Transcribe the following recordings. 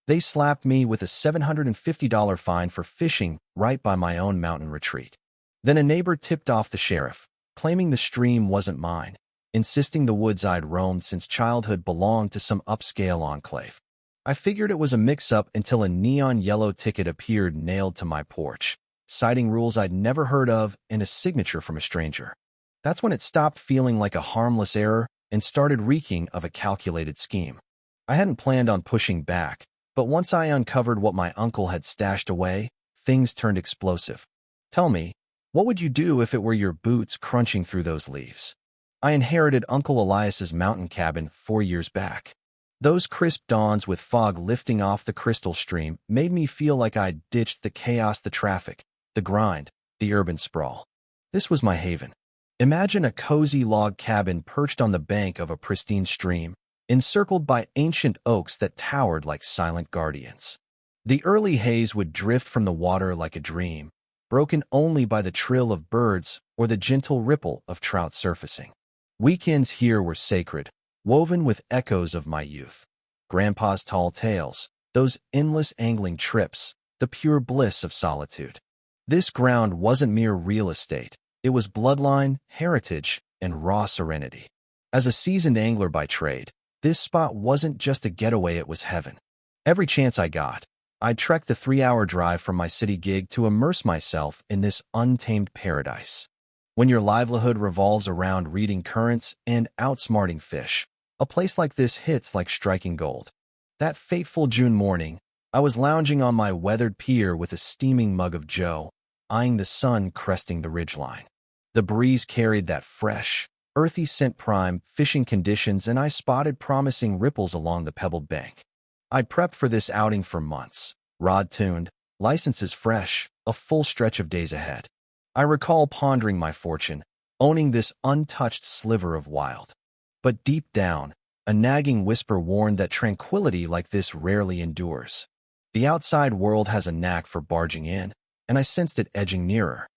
They slapped me with a $750 fine for fishing right by my own mountain retreat. Then a neighbor tipped off the sheriff, claiming the stream wasn't mine, insisting the woods I'd roamed since childhood belonged to some upscale enclave. I figured it was a mix-up until a neon yellow ticket appeared nailed to my porch, citing rules I'd never heard of and a signature from a stranger. That's when it stopped feeling like a harmless error and started reeking of a calculated scheme. I hadn't planned on pushing back, but once I uncovered what my uncle had stashed away, things turned explosive. Tell me, what would you do if it were your boots crunching through those leaves? I inherited Uncle Elias's mountain cabin 4 years back. Those crisp dawns with fog lifting off the crystal stream made me feel like I'd ditched the chaos, the traffic, the grind, the urban sprawl. This was my haven. Imagine a cozy log cabin perched on the bank of a pristine stream, encircled by ancient oaks that towered like silent guardians. The early haze would drift from the water like a dream, broken only by the trill of birds or the gentle ripple of trout surfacing. Weekends here were sacred, woven with echoes of my youth. Grandpa's tall tales, those endless angling trips, the pure bliss of solitude. This ground wasn't mere real estate. It was bloodline, heritage, and raw serenity. As a seasoned angler by trade, this spot wasn't just a getaway, it was heaven. Every chance I got, I'd trek the 3-hour drive from my city gig to immerse myself in this untamed paradise. When your livelihood revolves around reading currents and outsmarting fish, a place like this hits like striking gold. That fateful June morning, I was lounging on my weathered pier with a steaming mug of Joe, eyeing the sun cresting the ridgeline. The breeze carried that fresh, earthy scent, prime fishing conditions, and I spotted promising ripples along the pebbled bank. I'd prepped for this outing for months, rod tuned, licenses fresh, a full stretch of days ahead. I recall pondering my fortune, owning this untouched sliver of wild. But deep down, a nagging whisper warned that tranquility like this rarely endures. The outside world has a knack for barging in, and I sensed it edging nearer.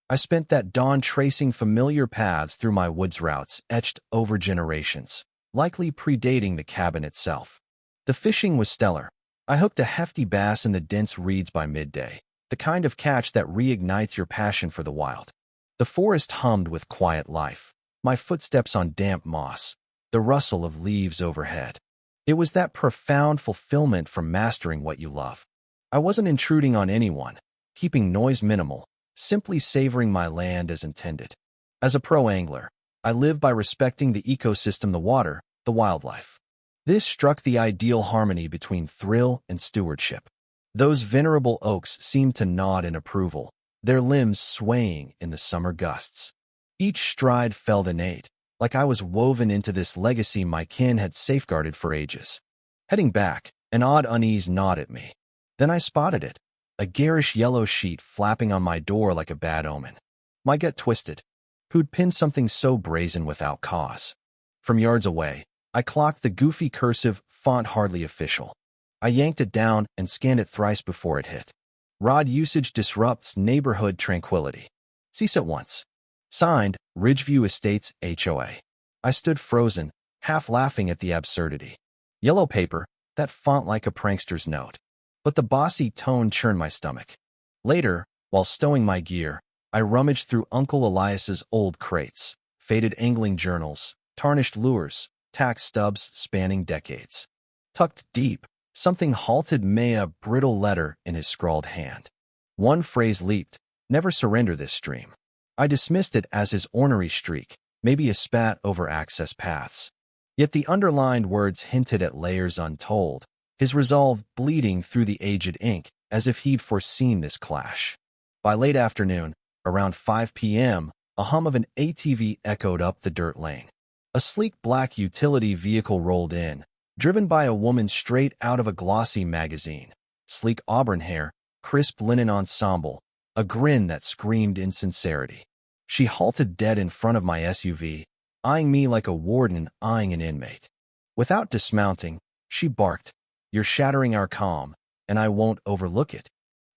I spent that dawn tracing familiar paths through my woods routes etched over generations, likely predating the cabin itself. The fishing was stellar. I hooked a hefty bass in the dense reeds by midday, the kind of catch that reignites your passion for the wild. The forest hummed with quiet life, my footsteps on damp moss, the rustle of leaves overhead. It was that profound fulfillment from mastering what you love. I wasn't intruding on anyone, keeping noise minimal, simply savoring my land as intended. As a pro angler, I live by respecting the ecosystem, the water, the wildlife. This struck the ideal harmony between thrill and stewardship. Those venerable oaks seemed to nod in approval, their limbs swaying in the summer gusts. Each stride felt innate, like I was woven into this legacy my kin had safeguarded for ages. Heading back, an odd unease gnawed at me. Then I spotted it, a garish yellow sheet flapping on my door like a bad omen. My gut twisted. Who'd pin something so brazen without cause? From yards away, I clocked the goofy cursive font, hardly official. I yanked it down and scanned it thrice before it hit. Rod usage disrupts neighborhood tranquility. Cease at once. Signed, Ridgeview Estates, HOA. I stood frozen, half laughing at the absurdity. Yellow paper, that font like a prankster's note. But the bossy tone churned my stomach. Later, while stowing my gear, I rummaged through Uncle Elias's old crates, faded angling journals, tarnished lures, tack stubs spanning decades. Tucked deep, something halted a brittle letter in his scrawled hand. One phrase leaped, "Never surrender this stream." I dismissed it as his ornery streak, maybe a spat over access paths. Yet the underlined words hinted at layers untold, his resolve bleeding through the aged ink as if he'd foreseen this clash. By late afternoon, around 5 p.m., a hum of an ATV echoed up the dirt lane. A sleek black utility vehicle rolled in, driven by a woman straight out of a glossy magazine. Sleek auburn hair, crisp linen ensemble, a grin that screamed insincerity. She halted dead in front of my SUV, eyeing me like a warden eyeing an inmate. Without dismounting, she barked, "You're shattering our calm, and I won't overlook it."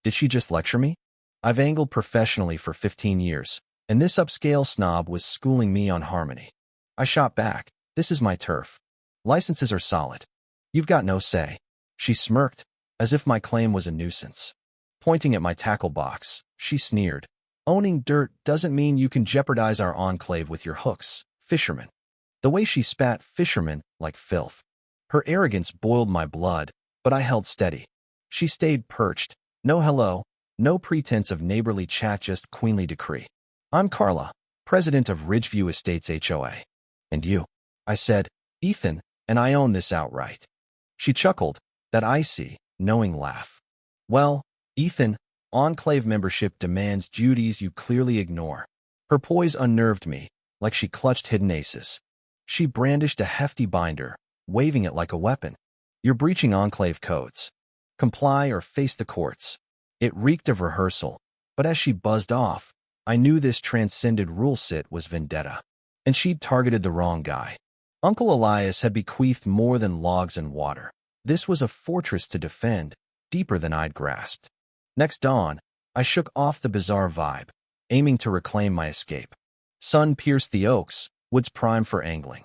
Did she just lecture me? I've angled professionally for 15 years, and this upscale snob was schooling me on harmony. I shot back, "This is my turf. Licenses are solid. You've got no say." She smirked, as if my claim was a nuisance. Pointing at my tackle box, she sneered. Owning dirt doesn't mean you can jeopardize our enclave with your hooks, fisherman. The way she spat fisherman like filth. Her arrogance boiled my blood, but I held steady. She stayed perched. No hello, no pretense of neighborly chat, just queenly decree. I'm Carla, president of Ridgeview Estates HOA. And you? I said, Ethan, and I own this outright. She chuckled, that icy, knowing laugh. Well, Ethan, enclave membership demands duties you clearly ignore. Her poise unnerved me, like she clutched hidden aces. She brandished a hefty binder, waving it like a weapon. You're breaching enclave codes. Comply or face the courts. It reeked of rehearsal, but as she buzzed off, I knew this transcended rule set was vendetta. And she'd targeted the wrong guy. Uncle Elias had bequeathed more than logs and water. This was a fortress to defend, deeper than I'd grasped. Next dawn, I shook off the bizarre vibe, aiming to reclaim my escape. Sun pierced the oaks, woods prime for angling.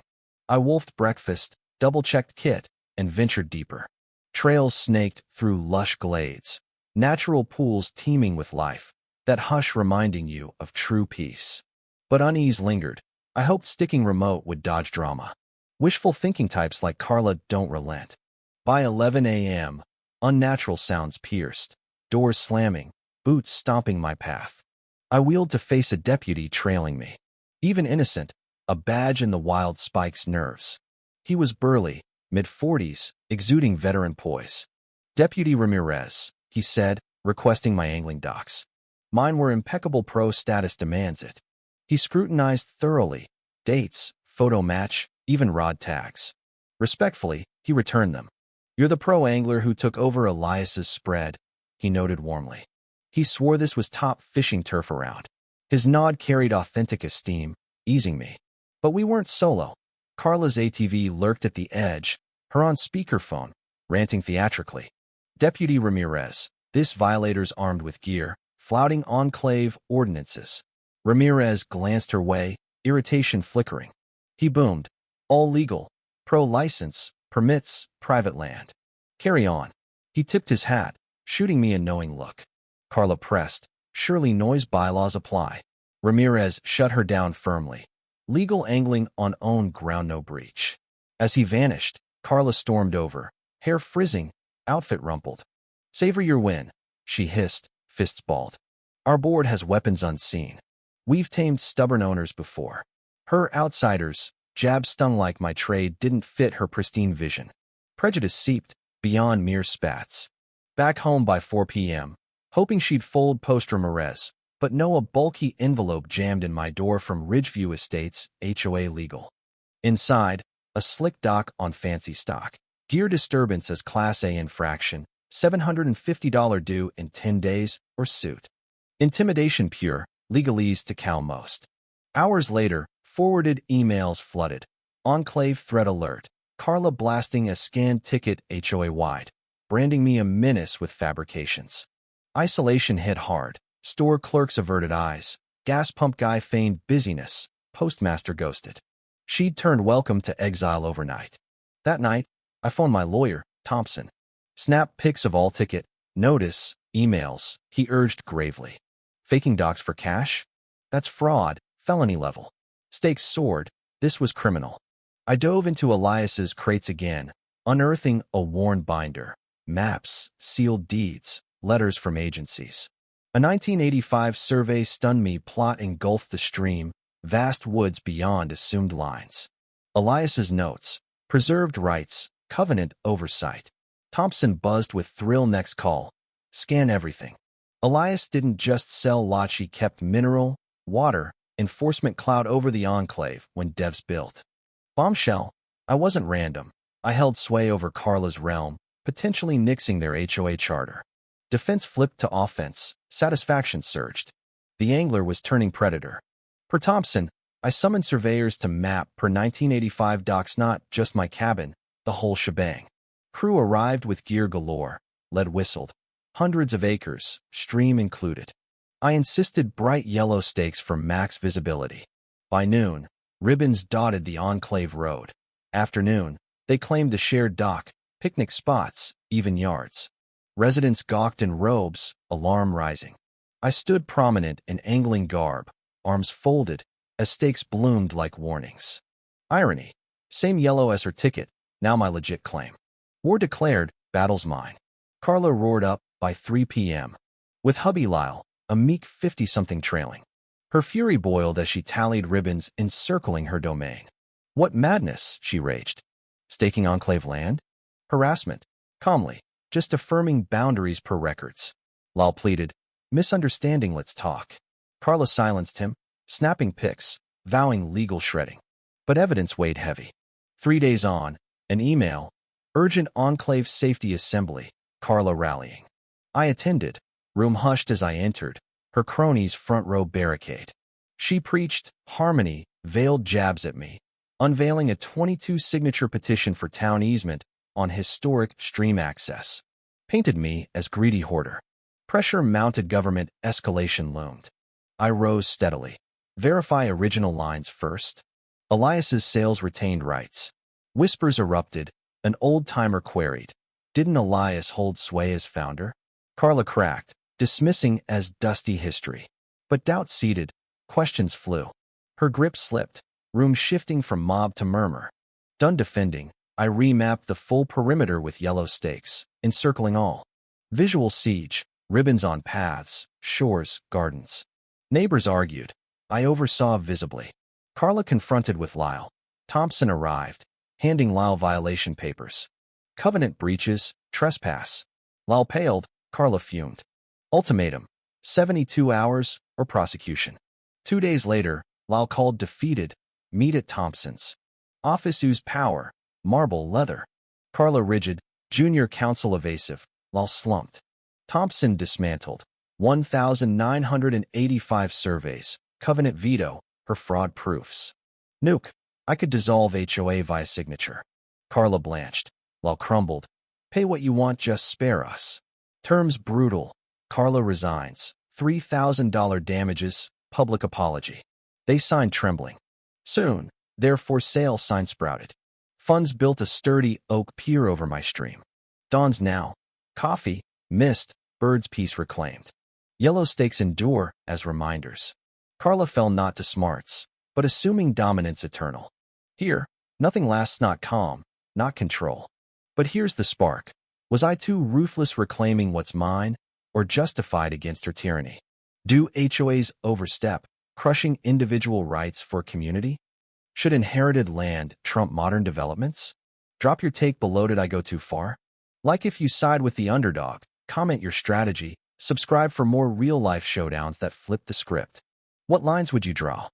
I wolfed breakfast, double-checked kit, and ventured deeper. Trails snaked through lush glades, natural pools teeming with life, that hush reminding you of true peace. But unease lingered. I hoped sticking remote would dodge drama. Wishful thinking types like Carla don't relent. By 11 a.m., unnatural sounds pierced, doors slamming, boots stomping my path. I wheeled to face a deputy trailing me. Even innocent, a badge in the wild spikes nerves. He was burly, mid-40s, exuding veteran poise. Deputy Ramirez, he said, requesting my angling docs. Mine were impeccable, pro status demands it. He scrutinized thoroughly, dates, photo match, even rod tags. Respectfully, he returned them. You're the pro angler who took over Elias's spread, he noted warmly. He swore this was top fishing turf around. His nod carried authentic esteem, easing me. But we weren't solo. Carla's ATV lurked at the edge, her on speakerphone, ranting theatrically. Deputy Ramirez, this violator's armed with gear, flouting enclave ordinances. Ramirez glanced her way, irritation flickering. He boomed. All legal. Pro-license, permits, private land. Carry on. He tipped his hat, shooting me a knowing look. Carla pressed. Surely noise bylaws apply. Ramirez shut her down firmly. Legal angling on own ground, no breach. As he vanished, Carla stormed over, hair frizzing, outfit rumpled. Savor your win, she hissed, fists balled. Our board has weapons unseen. We've tamed stubborn owners before. Her outsiders, jab stung like my trade, didn't fit her pristine vision. Prejudice seeped, beyond mere spats. Back home by 4 p.m., hoping she'd fold post Ramirez, but no, a bulky envelope jammed in my door from Ridgeview Estates, HOA legal. Inside, a slick doc on fancy stock. Gear disturbance as Class A infraction, $750 due in 10 days, or suit. Intimidation pure, legalese to cow most. Hours later, forwarded emails flooded. Enclave threat alert. Carla blasting a scanned ticket HOA-wide, branding me a menace with fabrications. Isolation hit hard. Store clerks averted eyes. Gas pump guy feigned busyness. Postmaster ghosted. She'd turned welcome to exile overnight. That night, I phoned my lawyer, Thompson. Snap pics of all ticket, notice, emails, he urged gravely. Faking docs for cash? That's fraud, felony level. Stakes soared. This was criminal. I dove into Elias's crates again, unearthing a worn binder, maps, sealed deeds, letters from agencies. A 1985 survey stunned me. Plot engulfed the stream, vast woods beyond assumed lines. Elias's notes, preserved rights, covenant oversight. Thompson buzzed with thrill. Next call. Scan everything. Elias didn't just sell lots, he kept mineral, water, enforcement cloud over the enclave when devs built. Bombshell. I wasn't random. I held sway over Carla's realm, potentially nixing their HOA charter. Defense flipped to offense. Satisfaction surged. The angler was turning predator. Per Thompson, I summoned surveyors to map per 1985 docs, not just my cabin, the whole shebang. Crew arrived with gear galore. Lead whistled. Hundreds of acres, stream included. I insisted bright yellow stakes for max visibility. By noon, ribbons dotted the enclave road. Afternoon, they claimed the shared dock, picnic spots, even yards. Residents gawked in robes, alarm rising. I stood prominent in angling garb, arms folded, as stakes bloomed like warnings. Irony. Same yellow as her ticket, now my legit claim. War declared, battle's mine. Carla roared up by 3 p.m. with hubby Lyle, a meek 50-something trailing. Her fury boiled as she tallied ribbons encircling her domain. What madness, she raged. Staking enclave land? Harassment. Calmly, just affirming boundaries per records. Lyle pleaded, misunderstanding, let's talk. Carla silenced him, snapping pics, vowing legal shredding. But evidence weighed heavy. 3 days on, an email, urgent enclave safety assembly, Carla rallying. I attended, room hushed as I entered, her cronies front row barricade. She preached harmony, veiled jabs at me, unveiling a 22-signature petition for town easement on historic stream access. Painted me as greedy hoarder. Pressure mounted, government escalation loomed. I rose steadily. Verify original lines first. Elias's sales retained rights. Whispers erupted. An old-timer queried, didn't Elias hold sway as founder? Carla cracked, dismissing as dusty history. But doubt seeded, questions flew. Her grip slipped, room shifting from mob to murmur. Done defending, I remapped the full perimeter with yellow stakes, encircling all. Visual siege, ribbons on paths, shores, gardens. Neighbors argued. I oversaw visibly. Carla confronted with Lyle. Thompson arrived, handing Lyle violation papers. Covenant breaches, trespass. Lyle paled, Carla fumed. Ultimatum, 72 hours or prosecution. 2 days later, Lyle called defeated, meet at Thompson's. Office oozed power, marble leather. Carla rigid, junior counsel evasive, Lyle slumped. Thompson dismantled. 1,985 surveys, covenant veto, her fraud proofs. Nuke. I could dissolve HOA via signature. Carla blanched. Lyle crumbled. Pay what you want, just spare us. Terms brutal. Carla resigns. $3,000 damages, public apology. They signed trembling. Soon, their for sale sign sprouted. Funds built a sturdy oak pier over my stream. Dawns now. Coffee, mist, birds' peace reclaimed. Yellow stakes endure as reminders. Carla fell not to smarts, but assuming dominance eternal. Here, nothing lasts, not calm, not control. But here's the spark. Was I too ruthless reclaiming what's mine, or justified against her tyranny? Do HOAs overstep, crushing individual rights for community? Should inherited land trump modern developments? Drop your take below. Did I go too far? Like if you side with the underdog, comment your strategy, subscribe for more real-life showdowns that flip the script. What lines would you draw?